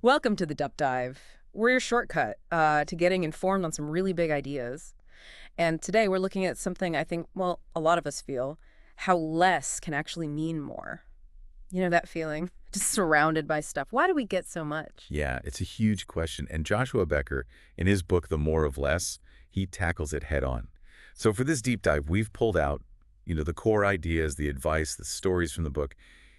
Welcome to the Dup Dive. We're your shortcut to getting informed on some really big ideas. And today we're looking at something I think, well, a lot of us feel, how less can actually mean more. You know that feeling? Just surrounded by stuff. Why do we get so much? Yeah, it's a huge question. And Joshua Becker, in his book, The More of Less, he tackles it head on. So for this deep dive, we've pulled out, the core ideas, the advice, the stories from the book.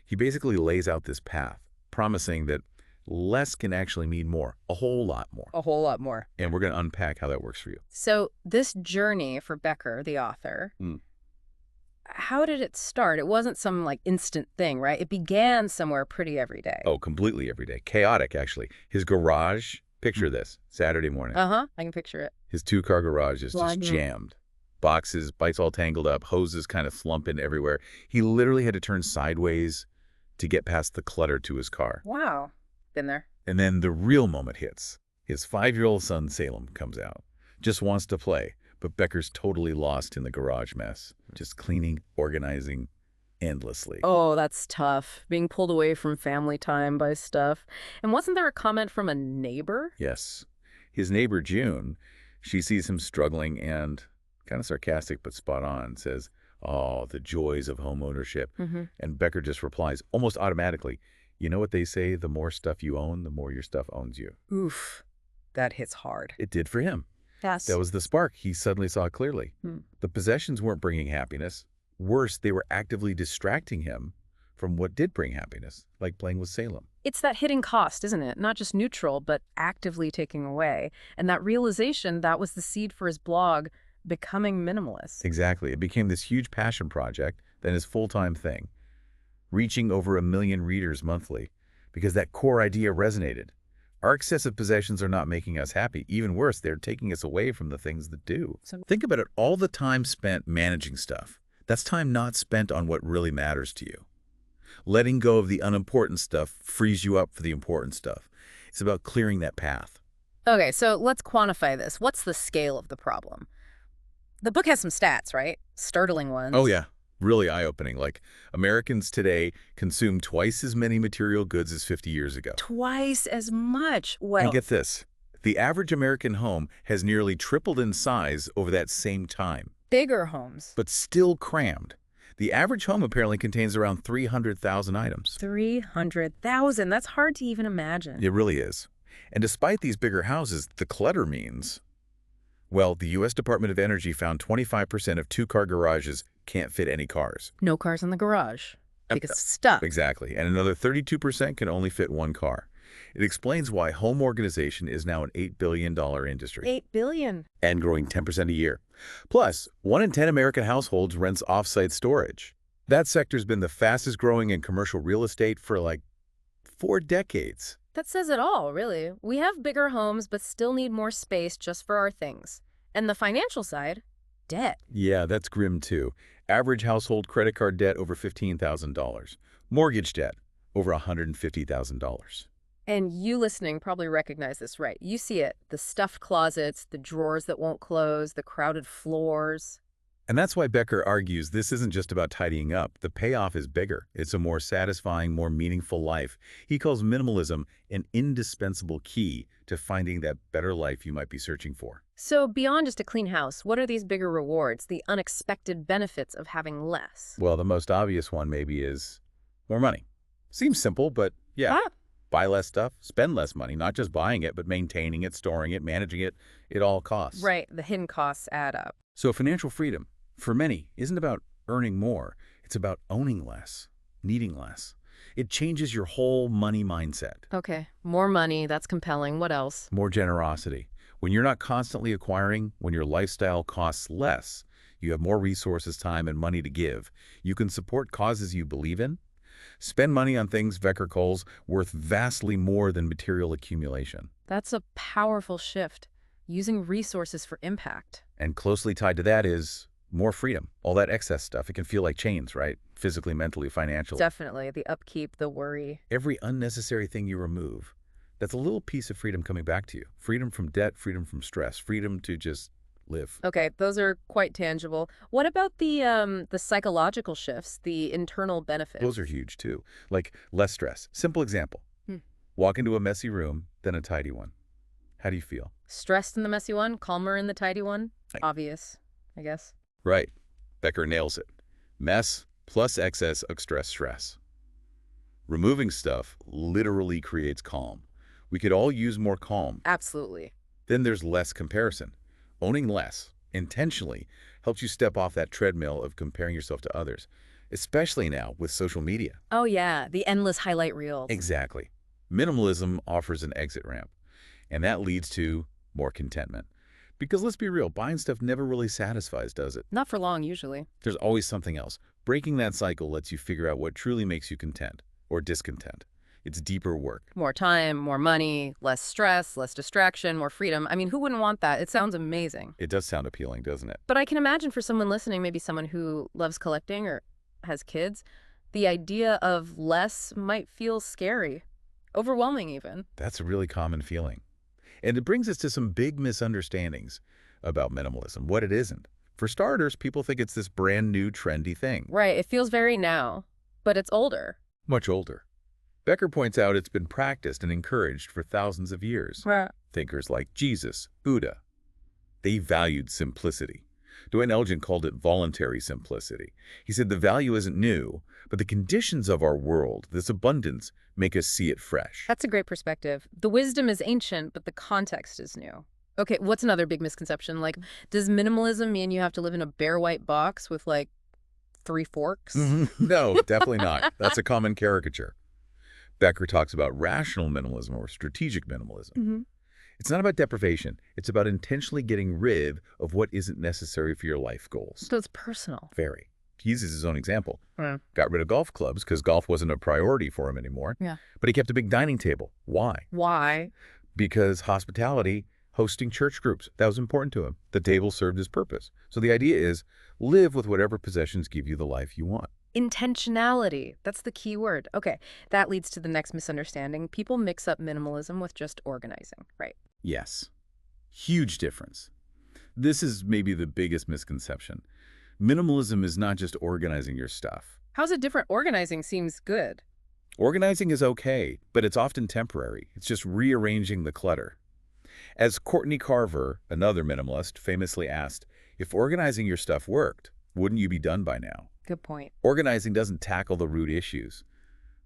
He basically lays out this path, promising that less can actually mean more, a whole lot more. A whole lot more. And we're going to unpack how that works for you. So this journey for Becker, the author, how did it start? It wasn't some instant thing, right? It began somewhere pretty everyday. Oh, completely every day. Chaotic, actually. His garage, picture this, Saturday morning. I can picture it. His two-car garage is just jammed. Boxes, bikes all tangled up, hoses kind of slumping everywhere. He literally had to turn sideways to get past the clutter to his car. Wow. Been there. And then the real moment hits. His 5-year-old son, Salem, comes out. Just wants to play, but Becker's totally lost in the garage mess. Just cleaning, organizing endlessly. Oh, that's tough. Being pulled away from family time by stuff. And wasn't there a comment from a neighbor? Yes. His neighbor, June, she sees him struggling and, kind of sarcastic but spot on, says, "Oh, the joys of home ownership." And Becker just replies almost automatically, "You know what they say, the more stuff you own, the more your stuff owns you." Oof, that hits hard. It did for him. Yes. That was the spark. He suddenly saw it clearly. The possessions weren't bringing happiness. Worse, they were actively distracting him from what did bring happiness, like playing with Salem. It's that hidden cost, isn't it? Not just neutral, but actively taking away. And that realization, that was the seed for his blog, Becoming Minimalist. Exactly. It became this huge passion project, then his full-time thing, reaching over 1 million readers monthly, because that core idea resonated. Our excessive possessions are not making us happy. Even worse, they're taking us away from the things that do. So think about it, all the time spent managing stuff. That's time not spent on what really matters to you. Letting go of the unimportant stuff frees you up for the important stuff. It's about clearing that path. Okay, so let's quantify this. What's the scale of the problem? The book has some stats, right? Startling ones. Oh, yeah. Really eye-opening. Like, Americans today consume twice as many material goods as 50 years ago. Twice as much. Well, And get this. The average American home has nearly tripled in size over that same time. bigger homes. But still crammed. The average home apparently contains around 300,000 items. 300,000. That's hard to even imagine. It really is. And despite these bigger houses, the clutter means, well, the U.S. Department of Energy found 25% of two-car garages can't fit any cars. No cars in the garage. Because stuff. Exactly. And another 32% can only fit one car. It explains why home organization is now an $8 billion industry. $8 billion. And growing 10% a year. Plus, 1 in 10 American households rents off-site storage. That sector's been the fastest growing in commercial real estate for 4 decades. That says it all, really. We have bigger homes, but still need more space just for our things. And the financial side, debt. Yeah, that's grim too. Average household credit card debt over $15,000. Mortgage debt over $150,000. And you listening probably recognize this, right? You see it. The stuffed closets, the drawers that won't close, the crowded floors. And that's why Becker argues this isn't just about tidying up. The payoff is bigger. It's a more satisfying, more meaningful life. He calls minimalism an indispensable key to finding that better life you might be searching for. So beyond just a clean house, what are these bigger rewards, the unexpected benefits of having less? Well, the most obvious one maybe is more money. Seems simple, but yeah. Buy less stuff, spend less money, not just buying it, but maintaining it, storing it, managing it. It all costs. Right, the hidden costs add up. So financial freedom, for many, isn't about earning more. It's about owning less, needing less. It changes your whole money mindset. Okay, more money, that's compelling. What else? More generosity. When you're not constantly acquiring, when your lifestyle costs less, you have more resources, time, and money to give. You can support causes you believe in. Spend money on things, Becker calls, worth vastly more than material accumulation. That's a powerful shift, using resources for impact. And closely tied to that is more freedom. All that excess stuff, it can feel like chains, right? Physically, mentally, financially. Definitely, the upkeep, the worry. Every unnecessary thing you remove, that's a little piece of freedom coming back to you. Freedom from debt, freedom from stress, freedom to just live. Okay, those are quite tangible. What about the psychological shifts, the internal benefits? Those are huge too. Like less stress. Simple example. Walk into a messy room, then a tidy one. How do you feel? Stressed in the messy one, calmer in the tidy one. Right. Obvious, I guess. Right. Becker nails it. Mess plus excess extra stress. Removing stuff literally creates calm. We could all use more calm. Absolutely. Then there's less comparison. Owning less, intentionally, helps you step off that treadmill of comparing yourself to others, especially now with social media. Oh yeah, the endless highlight reels. Exactly. Minimalism offers an exit ramp, and that leads to more contentment. Because let's be real, buying stuff never really satisfies, does it? Not for long, usually. There's always something else. Breaking that cycle lets you figure out what truly makes you content or discontent. It's deeper work. More time, more money, less stress, less distraction, more freedom. I mean, who wouldn't want that? It sounds amazing. It does sound appealing, doesn't it? But I can imagine for someone listening, maybe someone who loves collecting or has kids, the idea of less might feel scary, overwhelming even. That's a really common feeling. And it brings us to some big misunderstandings about minimalism, what it isn't. For starters, people think it's this brand new trendy thing. Right, it feels very now, but it's older. Much older. Becker points out it's been practiced and encouraged for thousands of years. Right. Thinkers like Jesus, Buddha, they valued simplicity. Dwayne Elgin called it voluntary simplicity. He said the value isn't new, but the conditions of our world, this abundance, make us see it fresh. That's a great perspective. The wisdom is ancient, but the context is new. Okay, what's another big misconception? Like, does minimalism mean you have to live in a bare white box with, like, 3 forks? No, definitely not. That's a common caricature. Becker talks about rational minimalism or strategic minimalism. It's not about deprivation. It's about intentionally getting rid of what isn't necessary for your life goals. So it's personal. Very. He uses his own example. Yeah. Got rid of golf clubs because golf wasn't a priority for him anymore. Yeah. But he kept a big dining table. Why? Why? Because hospitality, hosting church groups, that was important to him. The table served his purpose. So the idea is live with whatever possessions give you the life you want. Intentionality. That's the key word. Okay, that leads to the next misunderstanding. People mix up minimalism with just organizing, right? Yes. Huge difference. This is maybe the biggest misconception. Minimalism is not just organizing your stuff. How's it different? Organizing seems good. Organizing is okay, but it's often temporary. It's just rearranging the clutter. As Courtney Carver, another minimalist, famously asked, if organizing your stuff worked, wouldn't you be done by now? Good point. Organizing doesn't tackle the root issues.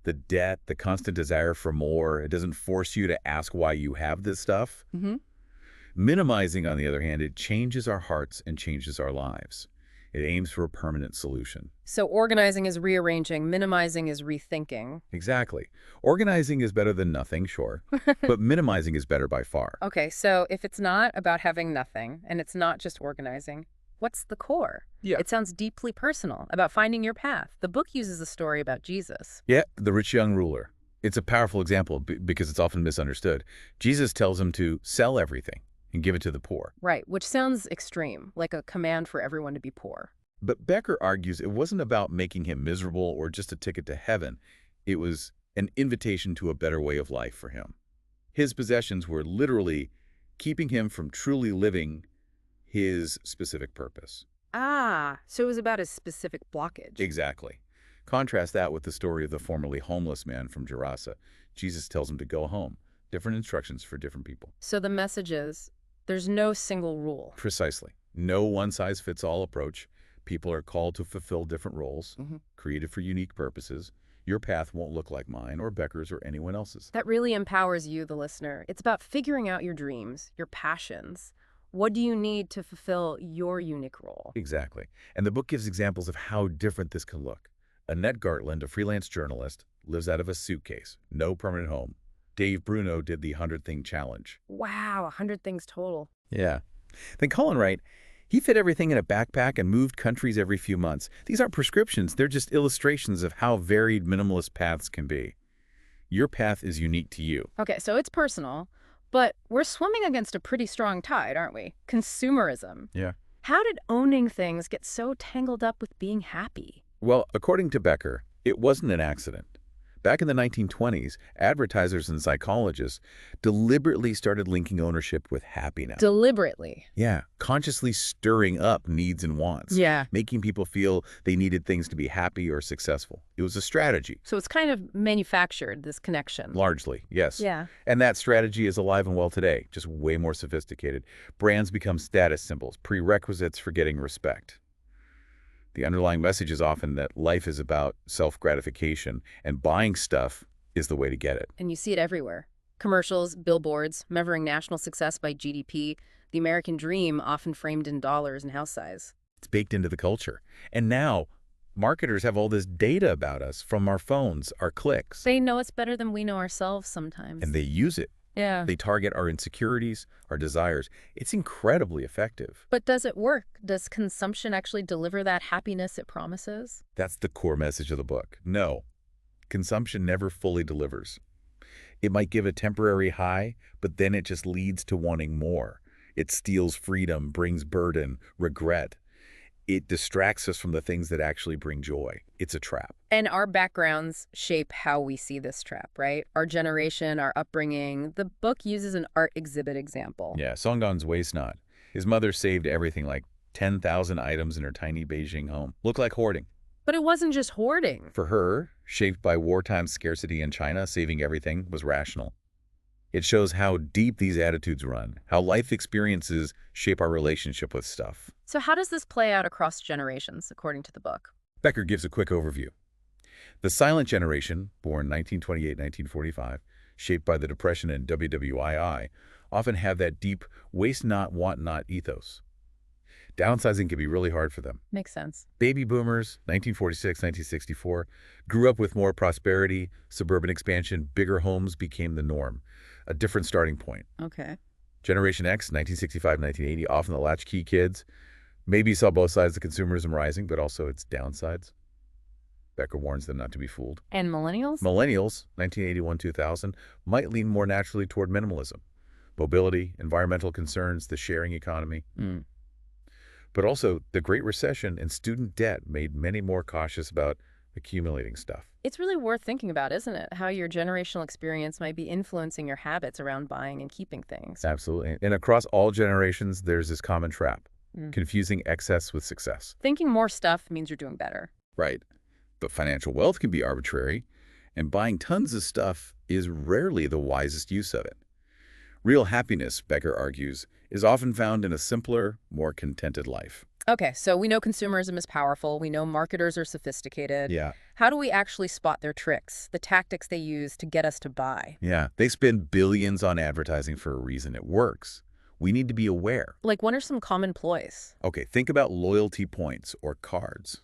The debt, the constant desire for more, it doesn't force you to ask why you have this stuff. Minimizing, on the other hand, it changes our hearts and changes our lives. It aims for a permanent solution. So organizing is rearranging, minimizing is rethinking. Exactly. Organizing is better than nothing, sure, but minimizing is better by far. Okay, so if it's not about having nothing and it's not just organizing, what's the core? Yeah. It sounds deeply personal, about finding your path. The book uses a story about Jesus. Yeah, the rich young ruler. It's a powerful example because it's often misunderstood. Jesus tells him to sell everything and give it to the poor. Right, which sounds extreme, like a command for everyone to be poor. But Becker argues it wasn't about making him miserable or just a ticket to heaven. It was an invitation to a better way of life for him. His possessions were literally keeping him from truly living his specific purpose. Ah, so it was about a specific blockage. Exactly. Contrast that with the story of the formerly homeless man from Gerasa. Jesus tells him to go home. Different instructions for different people. So the message is, there's no single rule. Precisely. No one-size-fits-all approach. People are called to fulfill different roles, created for unique purposes. Your path won't look like mine or Becker's or anyone else's. That really empowers you, the listener. It's about figuring out your dreams, your passions. What do you need to fulfill your unique role? Exactly. And the book gives examples of how different this can look. Annette Gartland, a freelance journalist, lives out of a suitcase, no permanent home. Dave Bruno did the 100-thing challenge. Wow, 100 things total. Yeah. Then Colin Wright, he fit everything in a backpack and moved countries every few months. These aren't prescriptions. They're just illustrations of how varied minimalist paths can be. Your path is unique to you. Okay, so it's personal, but we're swimming against a pretty strong tide, aren't we? Consumerism. Yeah. How did owning things get so tangled up with being happy? Well, according to Becker, it wasn't an accident. Back in the 1920s, advertisers and psychologists deliberately started linking ownership with happiness. Deliberately. Yeah, consciously stirring up needs and wants. Yeah. Making people feel they needed things to be happy or successful. It was a strategy. So it's kind of manufactured, this connection. Largely, yes. Yeah. And that strategy is alive and well today, just way more sophisticated. Brands become status symbols, prerequisites for getting respect. The underlying message is often that life is about self-gratification, and buying stuff is the way to get it. And you see it everywhere. Commercials, billboards, measuring national success by GDP, the American dream often framed in dollars and house size. It's baked into the culture. And now, marketers have all this data about us from our phones, our clicks. They know us better than we know ourselves sometimes. And they use it. Yeah. They target our insecurities, our desires. It's incredibly effective. But does it work? Does consumption actually deliver that happiness it promises? That's the core message of the book. No, consumption never fully delivers. It might give a temporary high, but then it just leads to wanting more. It steals freedom, brings burden, regret. It distracts us from the things that actually bring joy. It's a trap. And our backgrounds shape how we see this trap, right? Our generation, our upbringing. The book uses an art exhibit example. Yeah, Songdan's waste not. His mother saved everything, like 10,000 items in her tiny Beijing home. Looked like hoarding. But it wasn't just hoarding. For her, shaped by wartime scarcity in China, saving everything was rational. It shows how deep these attitudes run, how life experiences shape our relationship with stuff. So how does this play out across generations, according to the book? Becker gives a quick overview. The silent generation, born 1928-1945, shaped by the Depression and WWII, often have that deep waste not, want not ethos. Downsizing can be really hard for them. Makes sense. Baby boomers, 1946-1964, grew up with more prosperity, suburban expansion, bigger homes became the norm, a different starting point. Okay. Generation X, 1965-1980, often the latchkey kids, maybe saw both sides of consumerism rising, but also its downsides. Becker warns them not to be fooled. And millennials? Millennials, 1981-2000, might lean more naturally toward minimalism. Mobility, environmental concerns, the sharing economy. But also, the Great Recession and student debt made many more cautious about accumulating stuff. It's really worth thinking about, isn't it? How your generational experience might be influencing your habits around buying and keeping things. Absolutely. And across all generations, there's this common trap, confusing excess with success. Thinking more stuff means you're doing better. Right. But financial wealth can be arbitrary, and buying tons of stuff is rarely the wisest use of it. Real happiness, Becker argues, is often found in a simpler, more contented life. Okay, so we know consumerism is powerful. We know marketers are sophisticated. Yeah. How do we actually spot their tricks, the tactics they use to get us to buy? Yeah. They spend billions on advertising for a reason. It works. We need to be aware. Like, what are some common ploys? Okay, think about loyalty points or cards.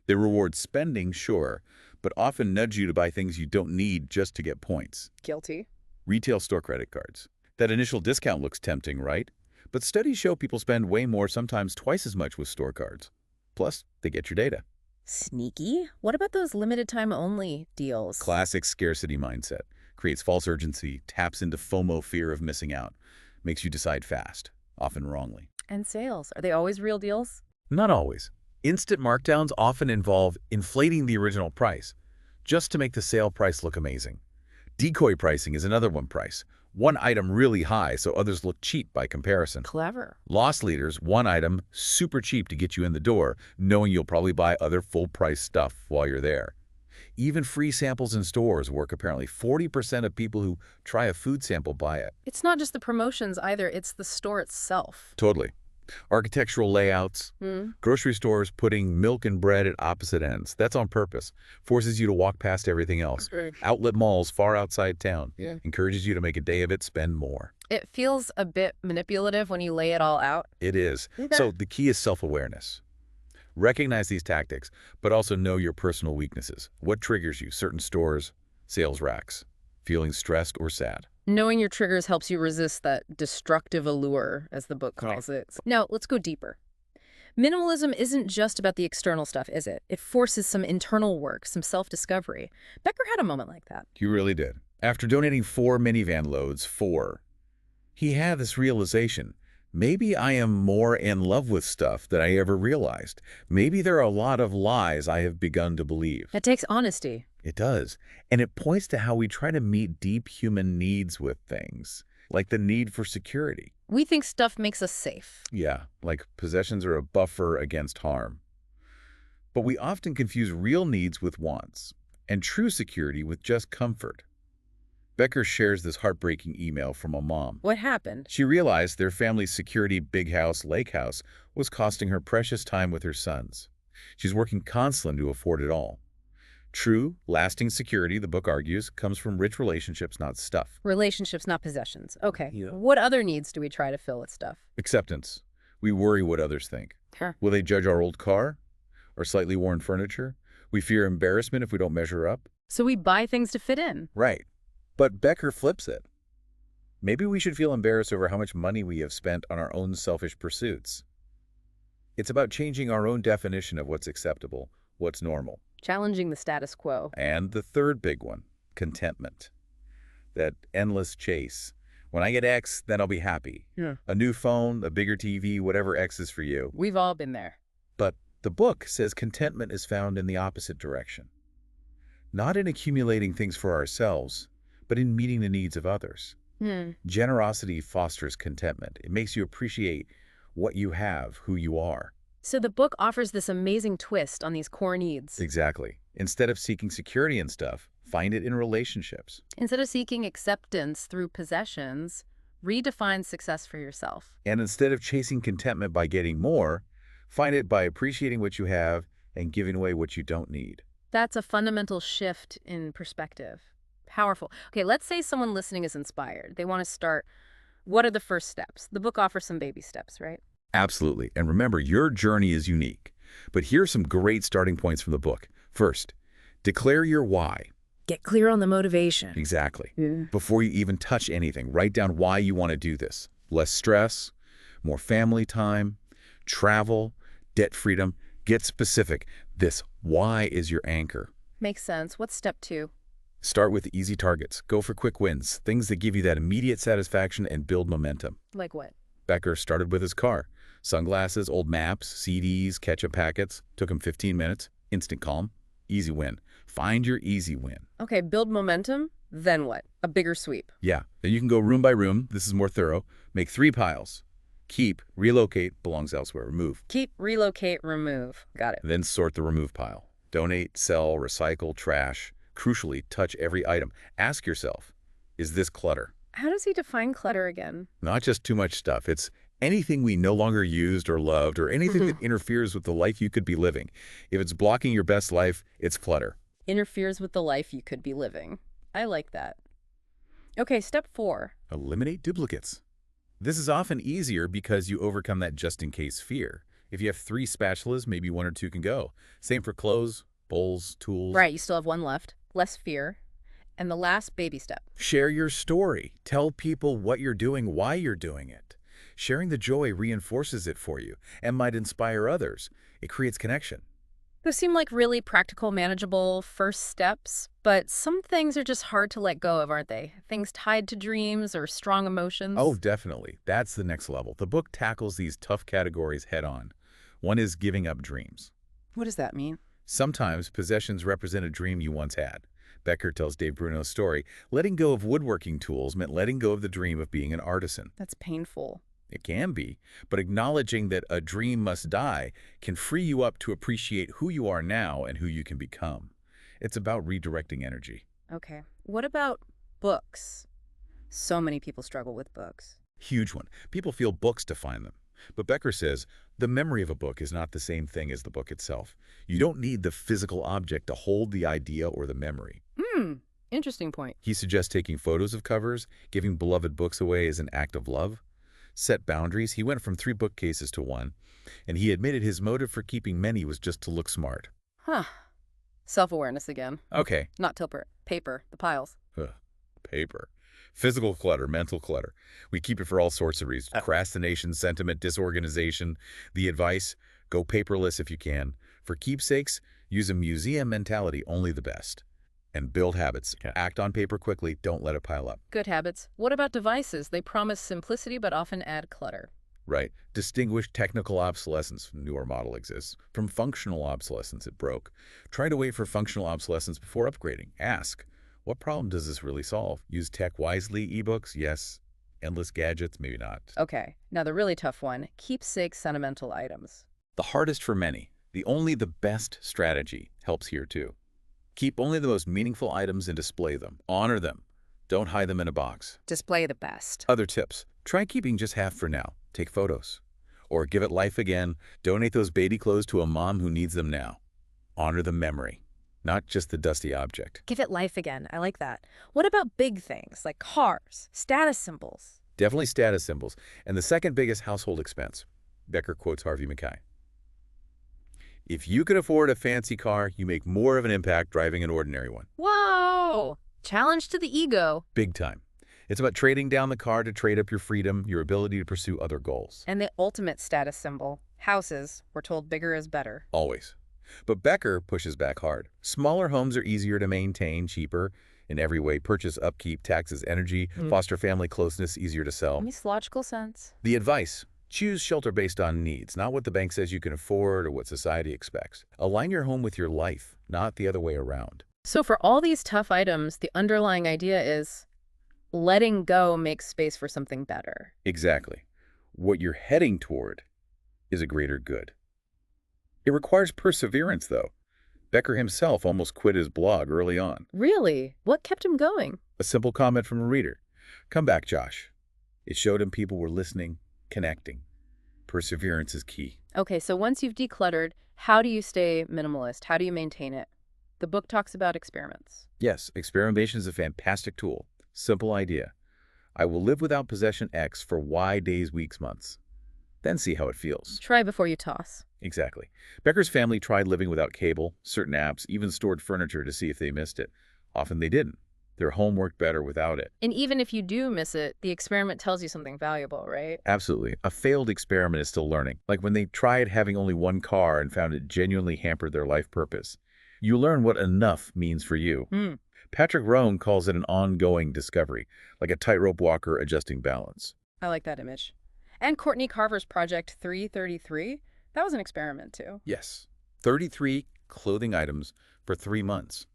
They reward spending, sure, but often nudge you to buy things you don't need just to get points. Guilty. Retail store credit cards. That initial discount looks tempting, right? But studies show people spend way more, sometimes twice as much with store cards. Plus, they get your data. Sneaky? What about those limited time only deals? Classic scarcity mindset. Creates false urgency, taps into FOMO, fear of missing out. Makes you decide fast, often wrongly. And sales. Are they always real deals? Not always. Instant markdowns often involve inflating the original price, just to make the sale price look amazing. Decoy pricing is another price. One item really high so others look cheap by comparison. Clever. Loss leaders, one item super cheap to get you in the door, knowing you'll probably buy other full-price stuff while you're there. Even free samples in stores work. Apparently 40% of people who try a food sample buy it. It's not just the promotions either, it's the store itself. Totally. Architectural layouts, grocery stores putting milk and bread at opposite ends. That's on purpose. Forces you to walk past everything else. Outlet malls far outside town. Encourages you to make a day of it, spend more. It feels a bit manipulative when you lay it all out. It is. So the key is self-awareness. Recognize these tactics, but also know your personal weaknesses. What triggers you? Certain stores, sales racks, feeling stressed or sad. Knowing your triggers helps you resist that destructive allure, as the book calls it. Now, let's go deeper. Minimalism isn't just about the external stuff, is it? It forces some internal work, some self-discovery. Becker had a moment like that. He really did. After donating 4 minivan loads, he had this realization. Maybe I am more in love with stuff than I ever realized. Maybe there are a lot of lies I have begun to believe. It takes honesty. It does. And it points to how we try to meet deep human needs with things, like the need for security. We think stuff makes us safe. Yeah, like possessions are a buffer against harm. But we often confuse real needs with wants, and true security with just comfort. Becker shares this heartbreaking email from a mom. What happened? She realized their family's security big house, lake house, was costing her precious time with her sons. She's working constantly to afford it all. True, lasting security, the book argues, comes from rich relationships, not stuff. Relationships, not possessions. Okay. Yeah. What other needs do we try to fill with stuff? Acceptance. We worry what others think. Sure. Will they judge our old car? Or slightly worn furniture? We fear embarrassment if we don't measure up? So we buy things to fit in. Right. But Becker flips it. Maybe we should feel embarrassed over how much money we have spent on our own selfish pursuits. It's about changing our own definition of what's acceptable, what's normal. Challenging the status quo. And the third big one, contentment. That endless chase. When I get X, then I'll be happy. Yeah. A new phone, a bigger TV, whatever X is for you. We've all been there. But the book says contentment is found in the opposite direction. Not in accumulating things for ourselves, but in meeting the needs of others. Generosity fosters contentment. It makes you appreciate what you have, who you are. So the book offers this amazing twist on these core needs. Exactly. Instead of seeking security in stuff, find it in relationships. Instead of seeking acceptance through possessions, redefine success for yourself. And instead of chasing contentment by getting more, find it by appreciating what you have and giving away what you don't need. That's a fundamental shift in perspective. Powerful. Okay, let's say someone listening is inspired. They want to start. What are the first steps? The book offers some baby steps, right? Absolutely. And remember, your journey is unique. But here are some great starting points from the book. First, declare your why. Get clear on the motivation. Exactly. Yeah. Before you even touch anything, write down why you want to do this. Less stress, more family time, travel, debt freedom. Get specific. This why is your anchor. Makes sense. What's step 2? Start with easy targets. Go for quick wins, things that give you that immediate satisfaction and build momentum. Like what? Becker started with his car. Sunglasses, old maps, CDs, ketchup packets. Took him 15 minutes. Instant calm. Easy win. Find your easy win. Okay, build momentum. Then what? A bigger sweep. Yeah. Then you can go room by room. This is more thorough. Make 3 piles. Keep, relocate, belongs elsewhere. Remove. Keep, relocate, remove. Got it. Then sort the remove pile. Donate, sell, recycle, trash. Crucially, touch every item. Ask yourself, is this clutter? How does he define clutter again? Not just too much stuff. It's anything we no longer used or loved or anything that interferes with the life you could be living. If it's blocking your best life, it's clutter. Interferes with the life you could be living. I like that. Okay, step 4. Eliminate duplicates. This is often easier because you overcome that just-in-case fear. If you have 3 spatulas, maybe 1 or 2 can go. Same for clothes, bowls, tools. Right, you still have 1 left. Less fear. And the last baby step. Share your story. Tell people what you're doing, why you're doing it. Sharing the joy reinforces it for you and might inspire others. It creates connection. Those seem like really practical, manageable first steps, but some things are just hard to let go of, aren't they? Things tied to dreams or strong emotions. Oh, definitely. That's the next level. The book tackles these tough categories head on. One is giving up dreams. What does that mean? Sometimes possessions represent a dream you once had. Becker tells Dave Bruno's story. Letting go of woodworking tools meant letting go of the dream of being an artisan. That's painful. It can be, but acknowledging that a dream must die can free you up to appreciate who you are now and who you can become. It's about redirecting energy. Okay. What about books? So many people struggle with books. Huge one. People feel books define them. But Becker says the memory of a book is not the same thing as the book itself. You don't need the physical object to hold the idea or the memory. Interesting point. He suggests taking photos of covers, giving beloved books away as an act of love. Set boundaries. He went from 3 bookcases to 1, and he admitted his motive for keeping many was just to look smart. Huh. Self-awareness again. Okay. Not paper, the piles. Paper. Physical clutter, mental clutter. We keep it for all sorts of reasons. Procrastination, sentiment, disorganization. The advice, go paperless if you can. For keepsakes, use a museum mentality, only the best. And build habits. Yeah. Act on paper quickly. Don't let it pile up. Good habits. What about devices? They promise simplicity but often add clutter. Right. Distinguish technical obsolescence, newer model exists, from functional obsolescence, it broke. Try to wait for functional obsolescence before upgrading. Ask, what problem does this really solve? Use tech wisely, ebooks, yes. Endless gadgets, maybe not. Okay, now the really tough one, keepsake sentimental items. The hardest for many. The best strategy helps here too. Keep only the most meaningful items and display them. Honor them. Don't hide them in a box. Display the best. Other tips. Try keeping just half for now. Take photos. Or give it life again. Donate those baby clothes to a mom who needs them now. Honor the memory, not just the dusty object. Give it life again. I like that. What about big things like cars, status symbols? Definitely status symbols. And the second biggest household expense. Becker quotes Harvey Mackay. If you can afford a fancy car, you make more of an impact driving an ordinary one. Whoa! Challenge to the ego. Big time. It's about trading down the car to trade up your freedom, your ability to pursue other goals. And the ultimate status symbol, houses. We're told bigger is better. Always. But Becker pushes back hard. Smaller homes are easier to maintain, cheaper in every way. Purchase, upkeep, taxes, energy, foster family closeness, easier to sell. Makes logical sense. The advice: choose shelter based on needs, not what the bank says you can afford or what society expects. Align your home with your life, not the other way around. So for all these tough items, the underlying idea is letting go makes space for something better. Exactly. What you're heading toward is a greater good. It requires perseverance, though. Becker himself almost quit his blog early on. Really? What kept him going? A simple comment from a reader. Come back, Josh. It showed him people were listening, connecting. Perseverance is key. Okay, so once you've decluttered, how do you stay minimalist? How do you maintain it? The book talks about experiments. Yes, experimentation is a fantastic tool. Simple idea. I will live without possession X for Y days, weeks, months. Then see how it feels. Try before you toss. Exactly. Becker's family tried living without cable, certain apps, even stored furniture to see if they missed it. Often they didn't. Their home worked better without it. And even if you do miss it, the experiment tells you something valuable, right? Absolutely. A failed experiment is still learning. Like when they tried having only one car and found it genuinely hampered their life purpose. You learn what enough means for you. Patrick Rohn calls it an ongoing discovery, like a tightrope walker adjusting balance. I like that image. And Courtney Carver's Project 333, that was an experiment too. Yes. 33 clothing items for 3 months.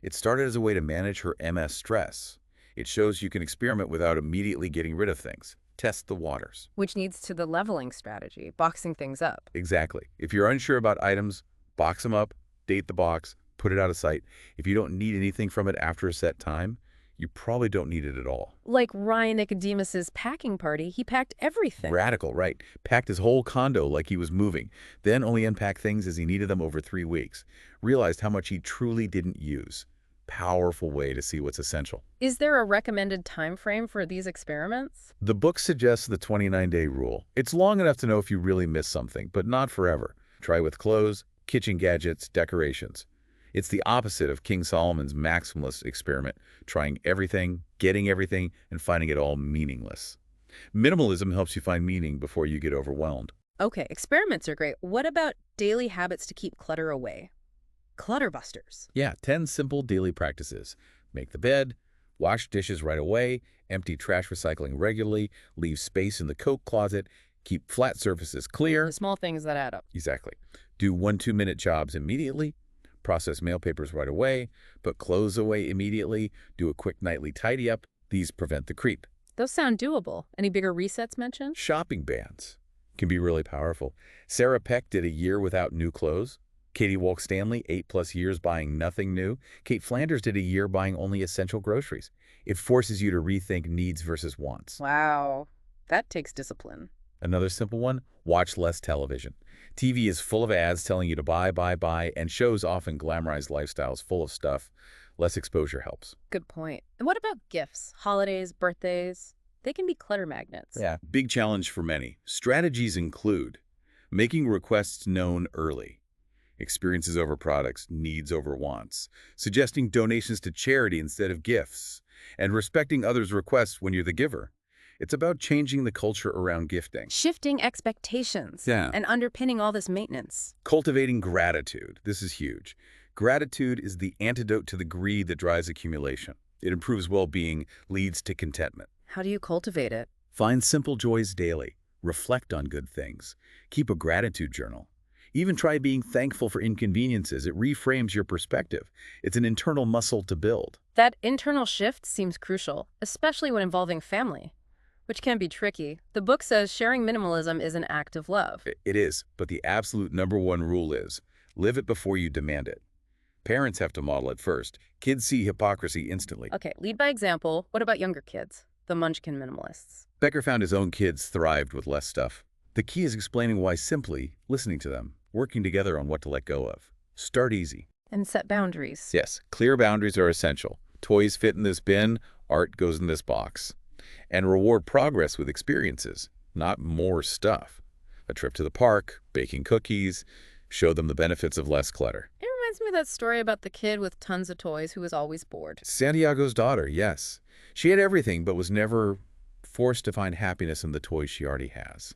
It started as a way to manage her MS stress. It shows you can experiment without immediately getting rid of things. Test the waters. Which leads to the leveling strategy, boxing things up. Exactly. If you're unsure about items, box them up, date the box, put it out of sight. If you don't need anything from it after a set time, you probably don't need it at all. Like Ryan Nicodemus's packing party, he packed everything. Radical, right. Packed his whole condo like he was moving, then only unpacked things as he needed them over 3 weeks. Realized how much he truly didn't use. Powerful way to see what's essential. Is there a recommended time frame for these experiments? The book suggests the 29-day rule. It's long enough to know if you really miss something, but not forever. Try with clothes, kitchen gadgets, decorations. It's the opposite of King Solomon's maximalist experiment, trying everything, getting everything, and finding it all meaningless. Minimalism helps you find meaning before you get overwhelmed. Okay, experiments are great. What about daily habits to keep clutter away? Clutter busters. Yeah, 10 simple daily practices. Make the bed, wash dishes right away, empty trash recycling regularly, leave space in the coat closet, keep flat surfaces clear. The small things that add up. Exactly. Do 1-2-minute jobs immediately. Process mail papers right away. Put clothes away immediately. Do a quick nightly tidy up. These prevent the creep. Those sound doable. Any bigger resets mentioned? Shopping bans can be really powerful. Sarah Peck did a year without new clothes. Katie Walk-Stanley, 8+ years buying nothing new. Kate Flanders did a year buying only essential groceries. It forces you to rethink needs versus wants. Wow, that takes discipline. Another simple one, watch less television. TV is full of ads telling you to buy, and shows often glamorize lifestyles full of stuff. Less exposure helps. Good point. And what about gifts? Holidays, birthdays? They can be clutter magnets. Yeah, big challenge for many. Strategies include making requests known early, experiences over products, needs over wants, suggesting donations to charity instead of gifts, and respecting others' requests when you're the giver. It's about changing the culture around gifting. Shifting expectations. Yeah. And underpinning all this maintenance. Cultivating gratitude. This is huge. Gratitude is the antidote to the greed that drives accumulation. It improves well-being, leads to contentment. How do you cultivate it? Find simple joys daily. Reflect on good things. Keep a gratitude journal. Even try being thankful for inconveniences. It reframes your perspective. It's an internal muscle to build. That internal shift seems crucial, especially when involving family, which can be tricky. The book says sharing minimalism is an act of love. It is, but the absolute #1 rule is live it before you demand it. Parents have to model it first. Kids see hypocrisy instantly. Okay, lead by example. What about younger kids, the Munchkin minimalists? Becker found his own kids thrived with less stuff. The key is explaining why simply, listening to them, working together on what to let go of. Start easy. And set boundaries. Yes, clear boundaries are essential. Toys fit in this bin, art goes in this box. And reward progress with experiences, not more stuff. A trip to the park, baking cookies, show them the benefits of less clutter. It reminds me of that story about the kid with tons of toys who was always bored. Santiago's daughter, yes. She had everything but was never forced to find happiness in the toys she already has.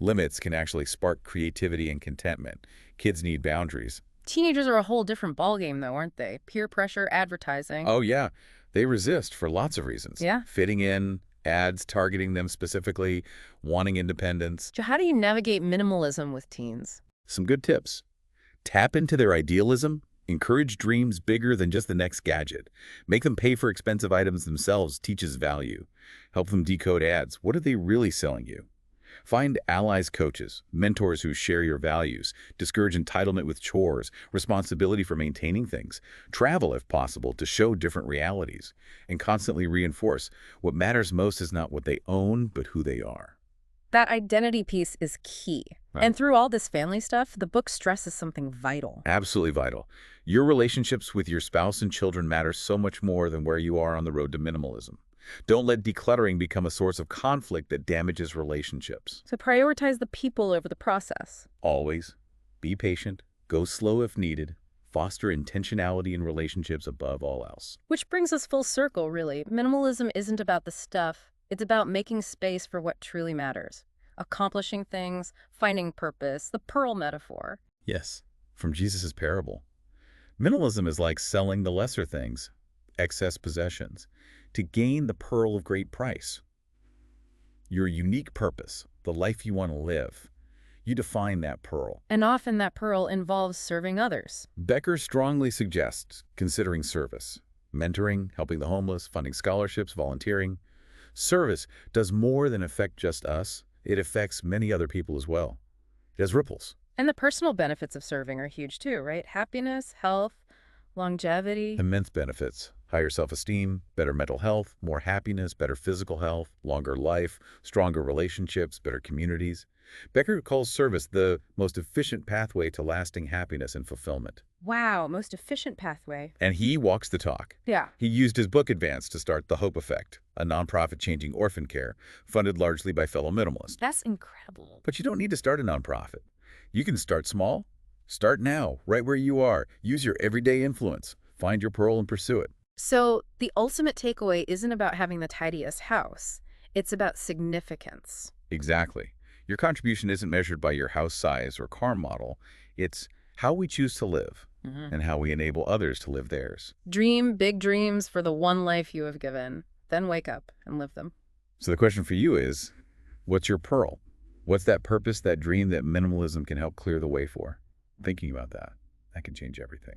Limits can actually spark creativity and contentment. Kids need boundaries. Teenagers are a whole different ballgame, though, aren't they? Peer pressure, advertising. Oh, yeah. They resist for lots of reasons. Yeah. Fitting in, ads targeting them specifically, wanting independence. So how do you navigate minimalism with teens? Some good tips. Tap into their idealism. Encourage dreams bigger than just the next gadget. Make them pay for expensive items themselves teaches value. Help them decode ads. What are they really selling you? Find allies coaches, mentors who share your values. Discourage entitlement with chores, responsibility for maintaining things. Travel, if possible, to show different realities. And constantly reinforce what matters most is not what they own, but who they are. That identity piece is key. Right. And through all this family stuff, the book stresses something vital. Absolutely vital. Your relationships with your spouse and children matter so much more than where you are on the road to minimalism. Don't let decluttering become a source of conflict that damages relationships. So prioritize the people over the process. Always be patient, go slow if needed, foster intentionality in relationships above all else. Which brings us full circle, really. Minimalism isn't about the stuff. It's about making space for what truly matters. Accomplishing things, finding purpose, the pearl metaphor. Yes, from Jesus' parable. Minimalism is like selling the lesser things, excess possessions, to gain the pearl of great price. Your unique purpose, the life you want to live. You define that pearl. And often that pearl involves serving others. Becker strongly suggests considering service, mentoring, helping the homeless, funding scholarships, volunteering. Service does more than affect just us. It affects many other people as well. It has ripples. And the personal benefits of serving are huge too, right? Happiness, health, longevity. Immense benefits. Higher self-esteem, better mental health, more happiness, better physical health, longer life, stronger relationships, better communities. Becker calls service the most efficient pathway to lasting happiness and fulfillment. Wow, most efficient pathway. And he walks the talk. Yeah. He used his book Advance to start The Hope Effect, a nonprofit changing orphan care, funded largely by fellow minimalists. That's incredible. But you don't need to start a nonprofit. You can start small. Start now, right where you are. Use your everyday influence. Find your pearl and pursue it. So the ultimate takeaway isn't about having the tidiest house. It's about significance. Exactly. Your contribution isn't measured by your house size or car model. It's how we choose to live and how we enable others to live theirs. Dream big dreams for the one life you have given. Then wake up and live them. So the question for you is, what's your pearl? What's that purpose, that dream that minimalism can help clear the way for? Thinking about that can change everything.